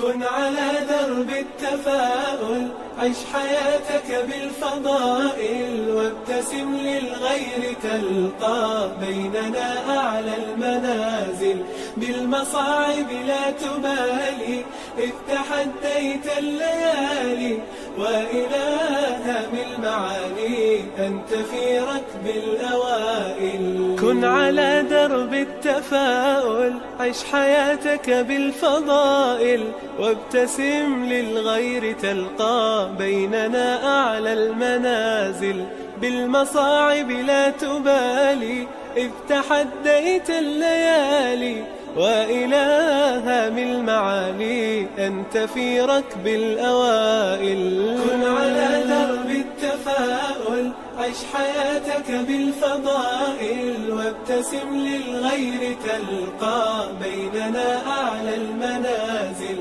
كن على درب التفاؤل، عش حياتك بالفضائل، وابتسم للغير تلقى بيننا أعلى المنازل. بالمصاعب لا تبالي إذ تحديت الليالي، وإلها بالمعالي أنت في ركب الأوائل. كن على درب التفاؤل، عش حياتك بالفضائل، وابتسم للغير تلقى بيننا أعلى المنازل. بالمصاعب لا تبالي إذ تحديت الليالي، وإلها بالمعالي أنت في ركب الأوائل. كن على درب التفاؤل، عش حياتك بالفضائل، وابتسم للغير تلقى بيننا أعلى المنازل.